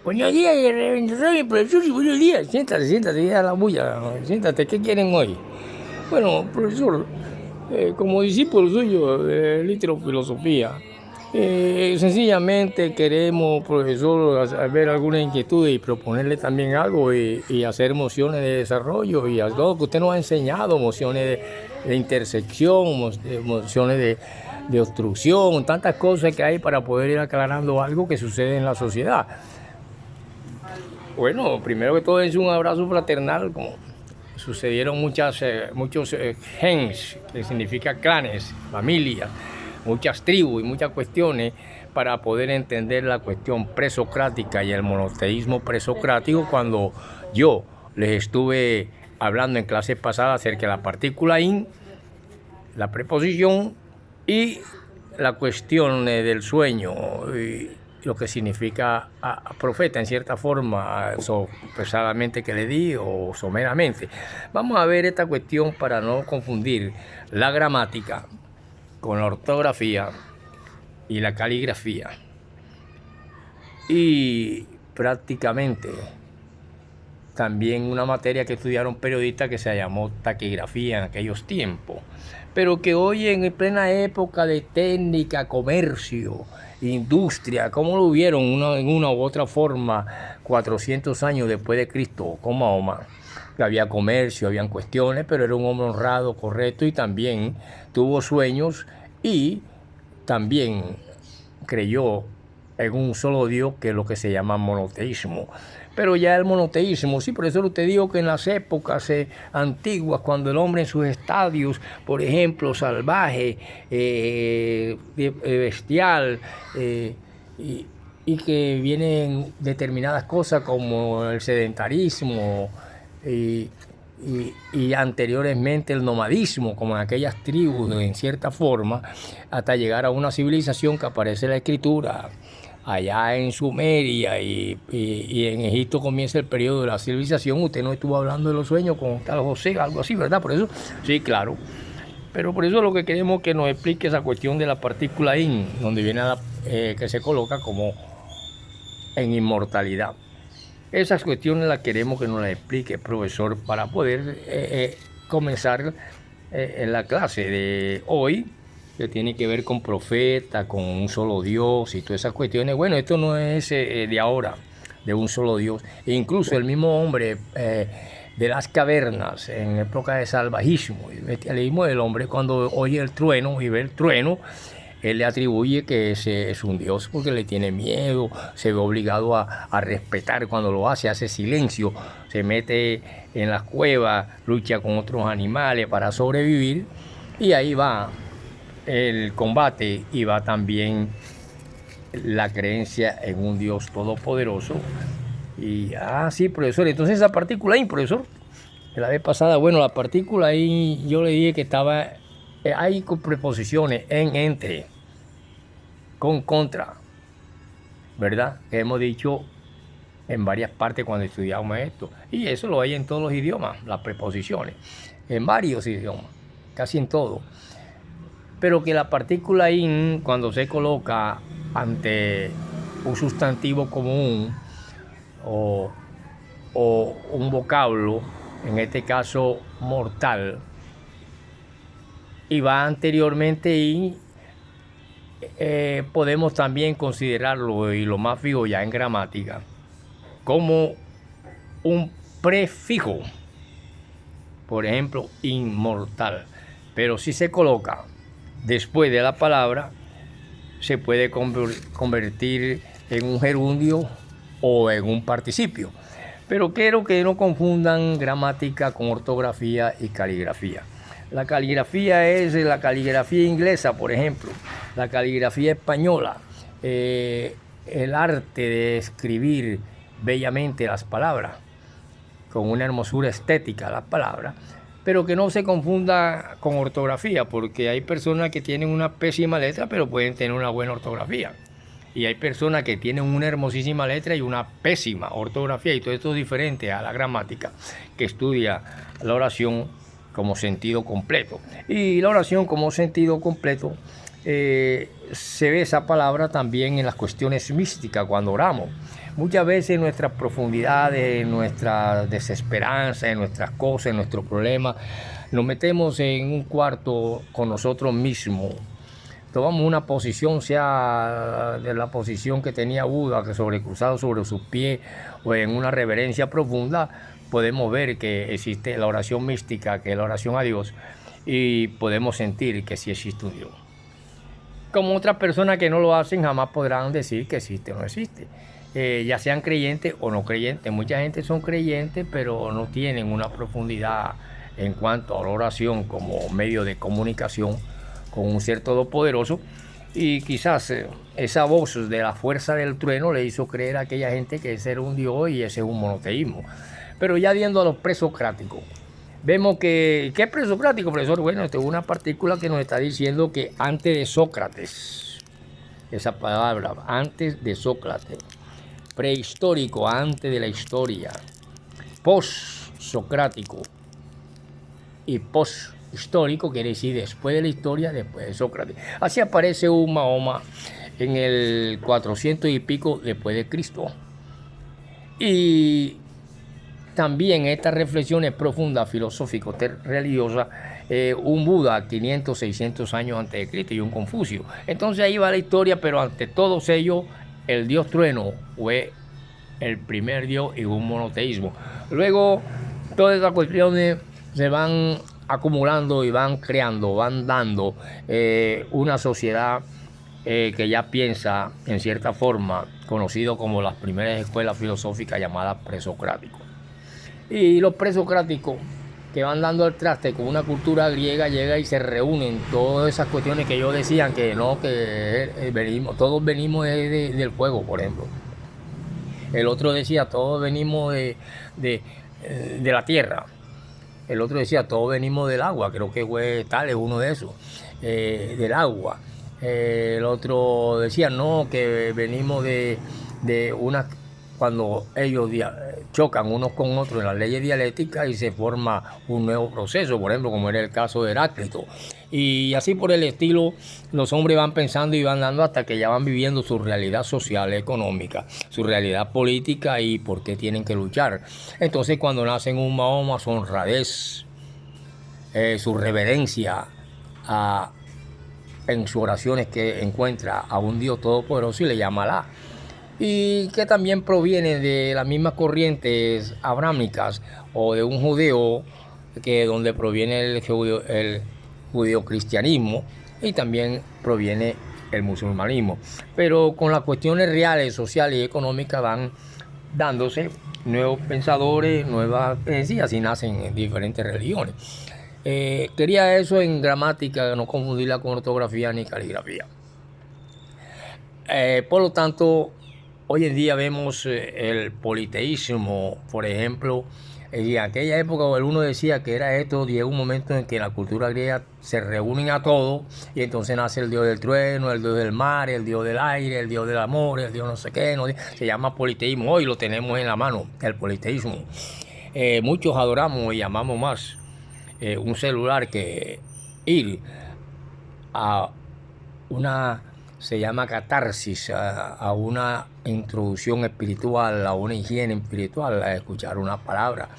Buenos días, profesor, y buenos días. Siéntate, siéntate, ya la bulla. Siéntate, ¿qué quieren hoy? Bueno, profesor, como discípulo suyo de litrofilosofía, sencillamente queremos, profesor, ver alguna inquietud y proponerle también algo y hacer mociones de desarrollo y a todo lo que usted nos ha enseñado, mociones de intersección, mociones de obstrucción, tantas cosas que hay para poder ir aclarando algo que sucede en la sociedad. Bueno, primero que todo es un abrazo fraternal, como sucedieron muchos gens, que significa clanes, familias, muchas tribus y muchas cuestiones para poder entender la cuestión presocrática y el monoteísmo presocrático cuando yo les estuve hablando en clases pasadas acerca de la partícula in, la preposición y la cuestión del sueño y lo que significa a profeta en cierta forma, pesadamente que le di o someramente. Vamos a ver esta cuestión para no confundir la gramática con la ortografía y la caligrafía. Y prácticamente también una materia que estudiaron periodistas que se llamó taquigrafía en aquellos tiempos, pero que hoy en plena época de técnica, comercio, industria, como lo vieron en una u otra forma 400 años después de Cristo con Mahoma, que había comercio, habían cuestiones, pero era un hombre honrado, correcto y también tuvo sueños y también creyó en un solo Dios, que es lo que se llama monoteísmo. Pero ya el monoteísmo, sí, por eso usted dijo que en las épocas antiguas, cuando el hombre en sus estadios, por ejemplo, salvaje, bestial, y que vienen determinadas cosas como el sedentarismo y anteriormente el nomadismo, como en aquellas tribus, en cierta forma, hasta llegar a una civilización que aparece en la escritura, allá en Sumeria y en Egipto comienza el periodo de la civilización. Usted no estuvo hablando de los sueños con tal José, algo así, ¿verdad? Por eso, sí, claro. Pero por eso lo que queremos es que nos explique esa cuestión de la partícula in, donde viene que se coloca como en inmortalidad. Esas cuestiones las queremos que nos las explique el profesor para poder comenzar en la clase de hoy, que tiene que ver con profeta, con un solo Dios y todas esas cuestiones. Bueno, esto no es de ahora, de un solo Dios. E incluso el mismo hombre de las cavernas, en época de salvajismo y bestialismo, el hombre cuando oye el trueno y ve el trueno, él le atribuye que ese es un Dios porque le tiene miedo, se ve obligado a respetar cuando lo hace silencio, se mete en las cuevas, lucha con otros animales para sobrevivir y ahí va el combate y va también la creencia en un Dios todopoderoso. Y, sí, profesor, entonces esa partícula ahí, profesor, la vez pasada, bueno, la partícula ahí yo le dije que estaba, hay preposiciones en, entre, con, contra, ¿verdad? Que hemos dicho en varias partes cuando estudiamos esto. Y eso lo hay en todos los idiomas, las preposiciones, en varios idiomas, casi en todo. Pero que la partícula in, cuando se coloca ante un sustantivo común o un vocablo, en este caso mortal, y va anteriormente in, podemos también considerarlo, y lo más fijo ya en gramática, como un prefijo, por ejemplo, inmortal. Pero si se coloca después de la palabra, se puede convertir en un gerundio o en un participio. Pero quiero que no confundan gramática con ortografía y caligrafía. La caligrafía es la caligrafía inglesa, por ejemplo, la caligrafía española, el arte de escribir bellamente las palabras, con una hermosura estética las palabras, pero que no se confunda con ortografía, porque hay personas que tienen una pésima letra, pero pueden tener una buena ortografía. Y hay personas que tienen una hermosísima letra y una pésima ortografía, y todo esto es diferente a la gramática, que estudia la oración como sentido completo. Y la oración como sentido completo se ve esa palabra también en las cuestiones místicas cuando oramos. Muchas veces en nuestras profundidades, en nuestra desesperanza, en nuestras cosas, en nuestros problemas, nos metemos en un cuarto con nosotros mismos. Tomamos una posición, sea de la posición que tenía Buda, que sobrecruzado sobre sus pies, o en una reverencia profunda, podemos ver que existe la oración mística, que es la oración a Dios, y podemos sentir que sí existe un Dios. Como otras personas que no lo hacen, jamás podrán decir que existe o no existe. Ya sean creyentes o no creyentes. Mucha gente son creyentes, pero no tienen una profundidad en cuanto a la oración como medio de comunicación con un ser todopoderoso, y quizás esa voz de la fuerza del trueno le hizo creer a aquella gente que ese era un Dios y ese es un monoteísmo. Pero ya viendo a los presocráticos, vemos que, ¿qué es presocrático, profesor? Bueno, esto es una partícula que nos está diciendo que antes de Sócrates, esa palabra, antes de Sócrates, prehistórico, antes de la historia, post-socrático y post-histórico quiere decir después de la historia, después de Sócrates. Así aparece un Mahoma en el 400 y pico después de Cristo. Y también estas reflexiones profundas, filosóficas, religiosas, un Buda 500, 600 años antes de Cristo y un Confucio. Entonces ahí va la historia, pero ante todos ellos el dios trueno fue el primer dios y un monoteísmo. Luego todas esas cuestiones se van acumulando y van creando, van dando una sociedad que ya piensa en cierta forma, conocido como las primeras escuelas filosóficas llamadas presocráticos. Y los presocráticos que van dando el traste con una cultura griega, llega y se reúnen todas esas cuestiones que ellos decían que no, que todos venimos del fuego, por ejemplo. El otro decía, todos venimos de la tierra. El otro decía, todos venimos del agua, creo que fue tal, es uno de esos, del agua. El otro decía, no, que venimos de una, cuando ellos chocan unos con otros en las leyes dialécticas y se forma un nuevo proceso, por ejemplo, como era el caso de Heráclito. Y así por el estilo, los hombres van pensando y van dando hasta que ya van viviendo su realidad social, económica, su realidad política y por qué tienen que luchar. Entonces, cuando nacen un Mahoma, su honradez, su reverencia en sus oraciones que encuentra a un Dios todopoderoso y le llama Alá. Y que también proviene de las mismas corrientes abrámicas o de un judeo, que donde proviene el judeocristianismo y también proviene el musulmanismo. Pero con las cuestiones reales, sociales y económicas van dándose nuevos pensadores, nuevas creencias, así nacen diferentes religiones. Quería eso en gramática, no confundirla con ortografía ni caligrafía. Por lo tanto, hoy en día vemos el politeísmo, por ejemplo. En aquella época uno decía que era esto, llega un momento en que la cultura griega se reúnen a todos y entonces nace el dios del trueno, el dios del mar, el dios del aire, el dios del amor, el dios no sé qué, se llama politeísmo. Hoy lo tenemos en la mano, el politeísmo. Muchos adoramos y amamos más un celular que ir a una, se llama catarsis, a una introducción espiritual, a una higiene espiritual, a escuchar una palabra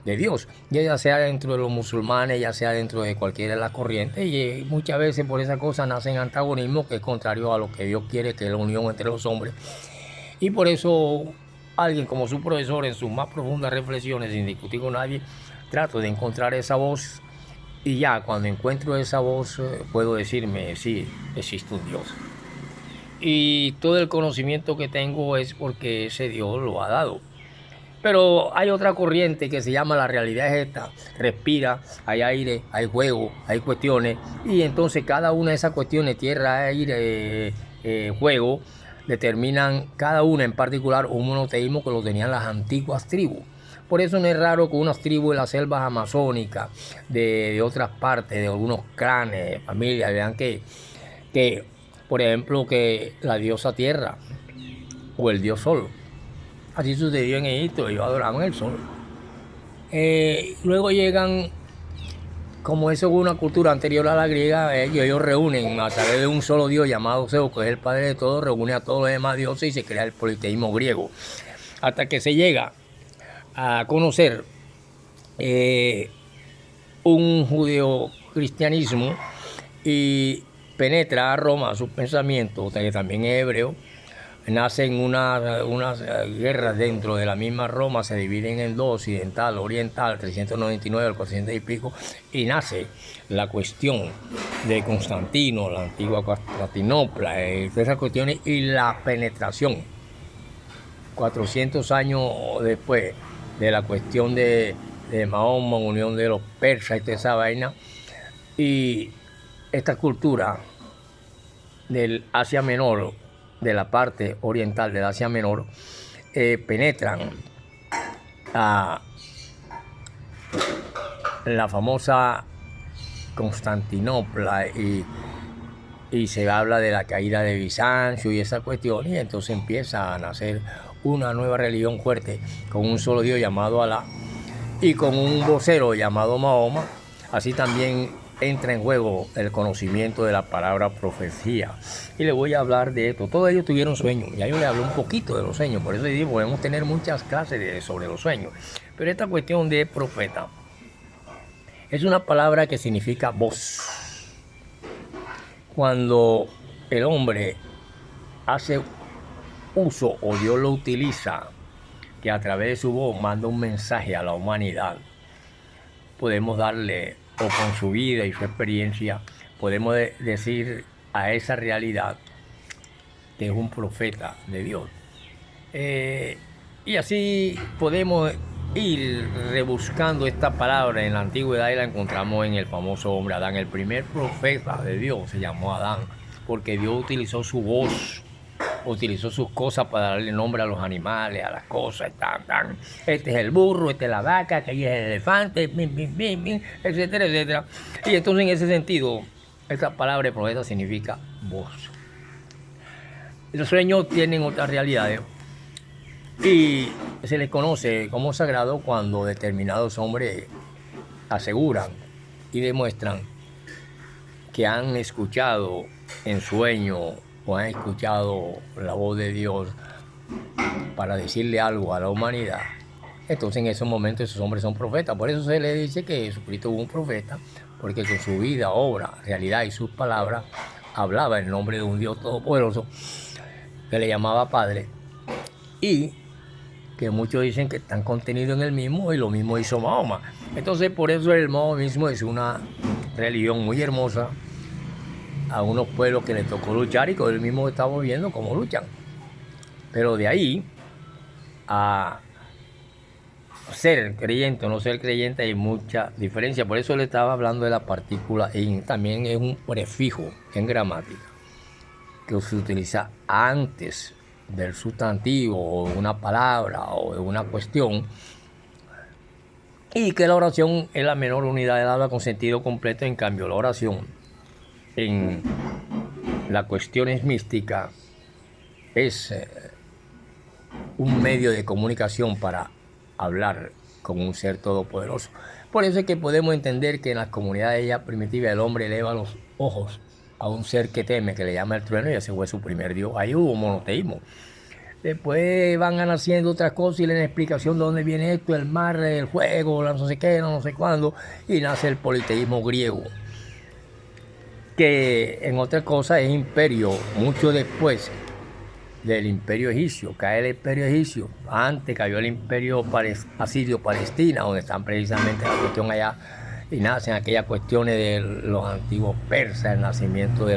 de Dios, ya sea dentro de los musulmanes, ya sea dentro de cualquiera de las corrientes, y muchas veces por esa cosa nacen antagonismos que es contrario a lo que Dios quiere, que es la unión entre los hombres. Y por eso alguien como su profesor, en sus más profundas reflexiones, sin discutir con nadie, trato de encontrar esa voz, y ya cuando encuentro esa voz puedo decirme, sí, existe un Dios. Y todo el conocimiento que tengo es porque ese Dios lo ha dado. Pero hay otra corriente que se llama la realidad es esta, respira, hay aire, hay juego, hay cuestiones, y entonces cada una de esas cuestiones, tierra, aire, juego, determinan cada una en particular un monoteísmo que lo tenían las antiguas tribus. Por eso no es raro que unas tribus de las selvas amazónicas, de otras partes, de algunos clanes, familias, vean que por ejemplo, que la diosa tierra o el dios sol. Así sucedió en Egipto, ellos adoraban el sol. Luego llegan como eso es una cultura anterior a la griega, ellos reúnen a través de un solo dios llamado Zeus, que es el padre de todos, reúne a todos los demás dioses y se crea el politeísmo griego. Hasta que se llega a conocer un judeo-cristianismo y penetra a Roma a sus pensamientos, que también es hebreo. Nacen unas guerras dentro de la misma Roma, se dividen en dos, occidental, oriental, 399 al 400 y pico, y nace la cuestión de Constantino, la antigua Constantinopla, todas esas cuestiones, y la penetración, 400 años después de la cuestión de Mahoma, unión de los persas y toda esa vaina, y esta cultura del Asia Menor, de la parte oriental del Asia Menor, penetran a la famosa Constantinopla y se habla de la caída de Bizancio y esa cuestión, y entonces empieza a nacer una nueva religión fuerte con un solo Dios llamado Alá y con un vocero llamado Mahoma. Así también entra en juego el conocimiento de la palabra profecía. Y le voy a hablar de esto. Todos ellos tuvieron sueños. Ya yo le hablé un poquito de los sueños. Por eso digo, podemos tener muchas clases sobre los sueños. Pero esta cuestión de profeta es una palabra que significa voz. Cuando el hombre hace uso o Dios lo utiliza, que a través de su voz manda un mensaje a la humanidad, podemos darle, o con su vida y su experiencia, podemos decir a esa realidad que es un profeta de Dios. Y así podemos ir rebuscando esta palabra en la antigüedad y la encontramos en el famoso hombre Adán. El primer profeta de Dios se llamó Adán, porque Dios utilizó su voz, utilizó sus cosas para darle nombre a los animales, a las cosas, este es el burro, este es la vaca, aquí es el elefante, etcétera, etcétera. Y entonces en ese sentido, esta palabra de profeta significa voz. Los sueños tienen otras realidades y se les conoce como sagrado cuando determinados hombres aseguran y demuestran que han escuchado en sueño o han escuchado la voz de Dios para decirle algo a la humanidad. Entonces en esos momentos esos hombres son profetas. Por eso se le dice que Jesucristo fue un profeta, porque con su vida, obra, realidad y sus palabras hablaba en nombre de un Dios todopoderoso que le llamaba Padre, y que muchos dicen que están contenidos en el mismo, y lo mismo hizo Mahoma. Entonces por eso el mahomismo es una religión muy hermosa a unos pueblos que les tocó luchar, y con el mismo estamos viendo cómo luchan. Pero de ahí a ser creyente o no ser creyente hay mucha diferencia. Por eso le estaba hablando de la partícula in. También es un prefijo en gramática que se utiliza antes del sustantivo o de una palabra o de una cuestión, y que la oración es la menor unidad del habla con sentido completo. En cambio, la oración en las cuestiones místicas es un medio de comunicación para hablar con un ser todopoderoso. Por eso es que podemos entender que en las comunidades ya primitivas el hombre eleva los ojos a un ser que teme, que le llama el trueno, y ese fue su primer Dios. Ahí hubo monoteísmo. Después van naciendo otras cosas y le dan explicación de dónde viene esto, el mar, el fuego, no sé qué, no sé cuándo, y nace el politeísmo griego, que en otra cosa es imperio, mucho después del imperio egipcio. Cae el imperio egipcio, antes cayó el imperio asirio-palestina, donde están precisamente la cuestión allá, y nacen aquellas cuestiones de los antiguos persas, el nacimiento de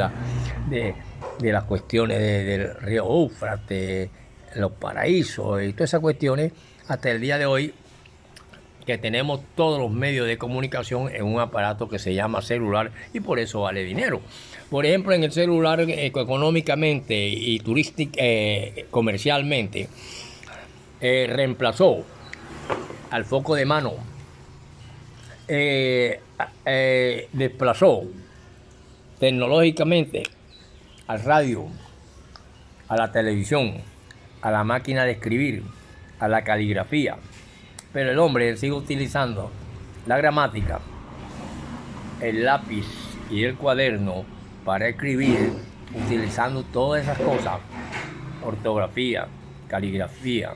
las cuestiones del río Éufrates, los paraísos y todas esas cuestiones, hasta el día de hoy, que tenemos todos los medios de comunicación en un aparato que se llama celular, y por eso vale dinero. Por ejemplo, en el celular, económicamente y comercialmente, reemplazó al foco de mano, desplazó tecnológicamente al radio, a la televisión, a la máquina de escribir, a la caligrafía. Pero el hombre sigue utilizando la gramática el lápiz y el cuaderno para escribir, utilizando todas esas cosas, ortografía, caligrafía.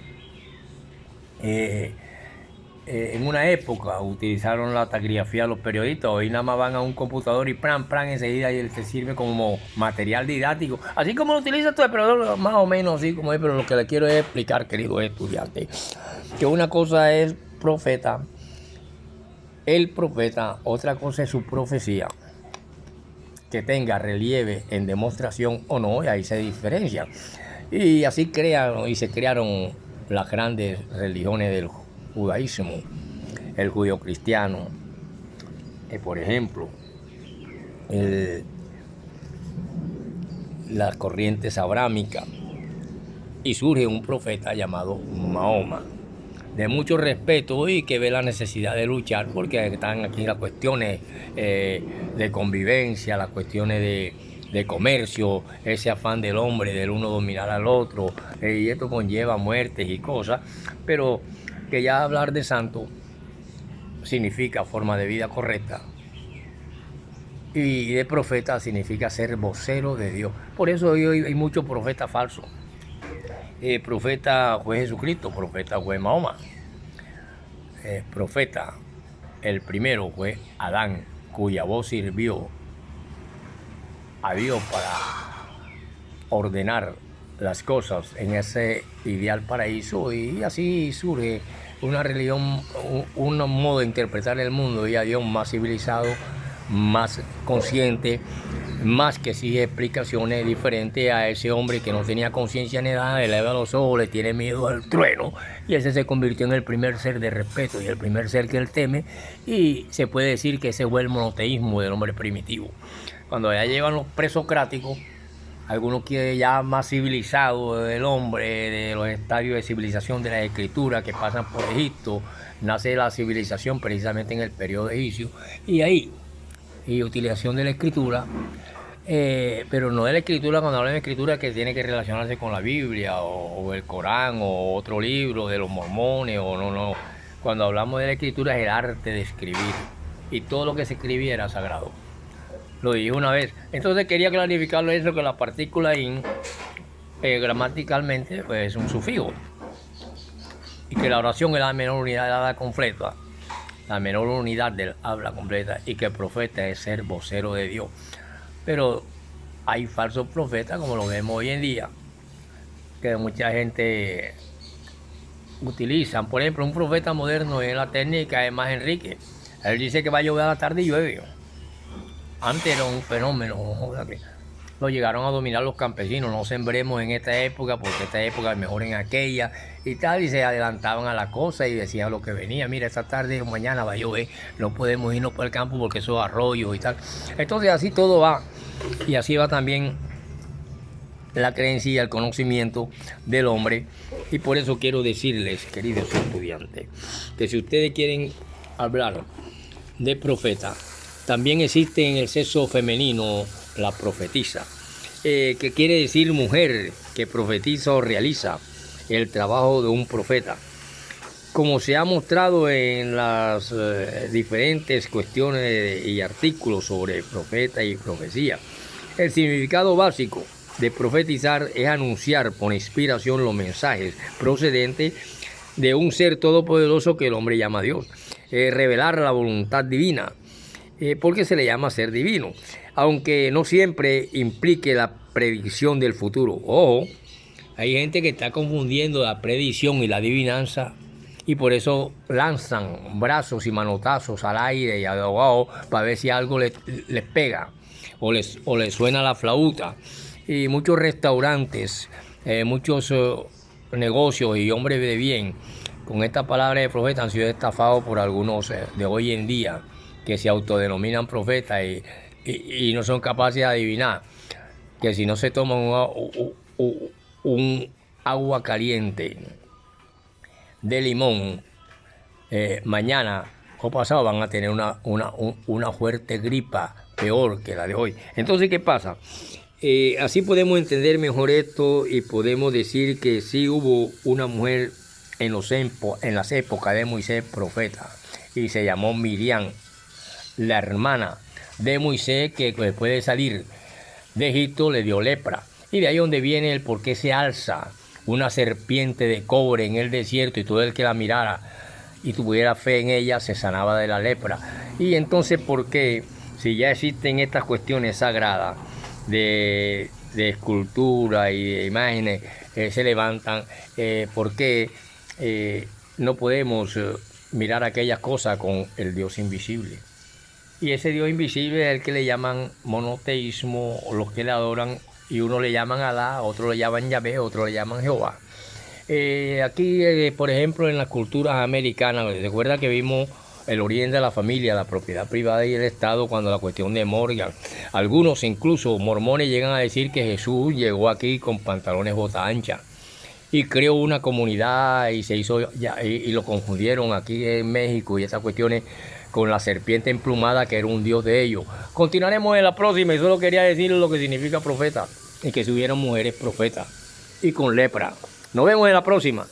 En una época utilizaron la taquigrafía los periodistas, hoy nada más van a un computador y plan enseguida y te sirve como material didáctico, así como lo utiliza todo, pero más o menos así como es. Pero lo que le quiero es explicar, querido estudiante, que una cosa es profeta, el profeta, otra cosa es su profecía, que tenga relieve en demostración o no, y ahí se diferencia. Y así se crearon las grandes religiones del judaísmo, el judío cristiano, por ejemplo, las corrientes abrámicas, y surge un profeta llamado Mahoma, de mucho respeto y que ve la necesidad de luchar, porque están aquí las cuestiones de convivencia, las cuestiones de comercio, ese afán del hombre, del uno dominar al otro, y esto conlleva muertes y cosas, pero que ya hablar de santo significa forma de vida correcta, y de profeta significa ser vocero de Dios. Por eso hoy hay muchos profetas falsos. Profeta fue Jesucristo, profeta fue Mahoma. Profeta, el primero fue Adán, cuya voz sirvió a Dios para ordenar las cosas en ese ideal paraíso, y así surge una religión, un modo de interpretar el mundo y a Dios más civilizado, más consciente, más que exige explicaciones diferentes a ese hombre que no tenía conciencia ni nada, eleva los ojos, le tiene miedo al trueno, y ese se convirtió en el primer ser de respeto y el primer ser que él teme, y se puede decir que ese fue el monoteísmo del hombre primitivo. Cuando ya llevan los presocráticos, algunos que ya más civilizados del hombre, de los estadios de civilización de la escritura que pasan por Egipto, nace la civilización precisamente en el periodo egipcio, y ahí, y utilización de la escritura, pero no de la escritura, cuando hablan de escritura que tiene que relacionarse con la Biblia o el Corán o otro libro de los mormones, o no. Cuando hablamos de la escritura es el arte de escribir, y todo lo que se escribía era sagrado. Lo dije una vez. Entonces quería clarificarlo eso, que la partícula in gramaticalmente pues, es un sufijo, y que la oración es la menor unidad del habla completa, la menor unidad del habla completa, y que el profeta es ser vocero de Dios. Pero hay falsos profetas, como lo vemos hoy en día, que mucha gente utiliza. Por ejemplo, un profeta moderno en la técnica es más Enrique. Él dice que va a llover a la tarde y llueve. Antes era un fenómeno, lo llegaron a dominar los campesinos. No sembremos en esta época porque esta época es mejor en aquella y tal, y se adelantaban a la cosa y decían lo que venía. Mira, esta tarde o mañana va a llover, no podemos irnos por el campo porque esos arroyos y tal. Entonces así todo va, y así va también la creencia y el conocimiento del hombre. Y por eso quiero decirles, queridos estudiantes, que si ustedes quieren hablar de profeta, también existe en el sexo femenino la profetisa, que quiere decir mujer que profetiza o realiza el trabajo de un profeta. Como se ha mostrado en las diferentes cuestiones y artículos sobre profeta y profecía, el significado básico de profetizar es anunciar por inspiración los mensajes procedentes de un ser todopoderoso que el hombre llama Dios, revelar la voluntad divina, porque se le llama ser divino, aunque no siempre implique la predicción del futuro. Ojo, hay gente que está confundiendo la predicción y la adivinanza, y por eso lanzan brazos y manotazos al aire y abajo para ver si algo les pega o les suena la flauta. Y muchos restaurantes, muchos negocios y hombres de bien con esta palabra de profeta han sido estafados por algunos de hoy en día, que se autodenominan profetas y no son capaces de adivinar que si no se toman un agua caliente de limón, mañana o pasado van a tener una fuerte gripa peor que la de hoy. Entonces, ¿qué pasa? Así podemos entender mejor esto, y podemos decir que sí hubo una mujer en las épocas de Moisés profeta, y se llamó Miriam, la hermana de Moisés, que después de salir de Egipto le dio lepra. Y de ahí donde viene el por qué se alza una serpiente de cobre en el desierto y todo el que la mirara y tuviera fe en ella se sanaba de la lepra. Y entonces, ¿por qué? Si ya existen estas cuestiones sagradas de escultura y de imágenes se levantan, ¿por qué no podemos mirar aquellas cosas con el Dios invisible? Y ese Dios invisible es el que le llaman monoteísmo, o los que le adoran, y uno le llaman Alá, otro le llaman Yahvé, otro le llaman Jehová. Aquí, por ejemplo, en las culturas americanas, recuerda que vimos el origen de la familia, la propiedad privada y el Estado cuando la cuestión de Morgan. Algunos, incluso mormones, llegan a decir que Jesús llegó aquí con pantalones bota ancha y creó una comunidad y se hizo y lo confundieron aquí en México y esas cuestiones con la serpiente emplumada que era un dios de ellos. Continuaremos en la próxima y solo quería decir lo que significa profeta y que si hubieran mujeres profetas y con lepra. Nos vemos en la próxima.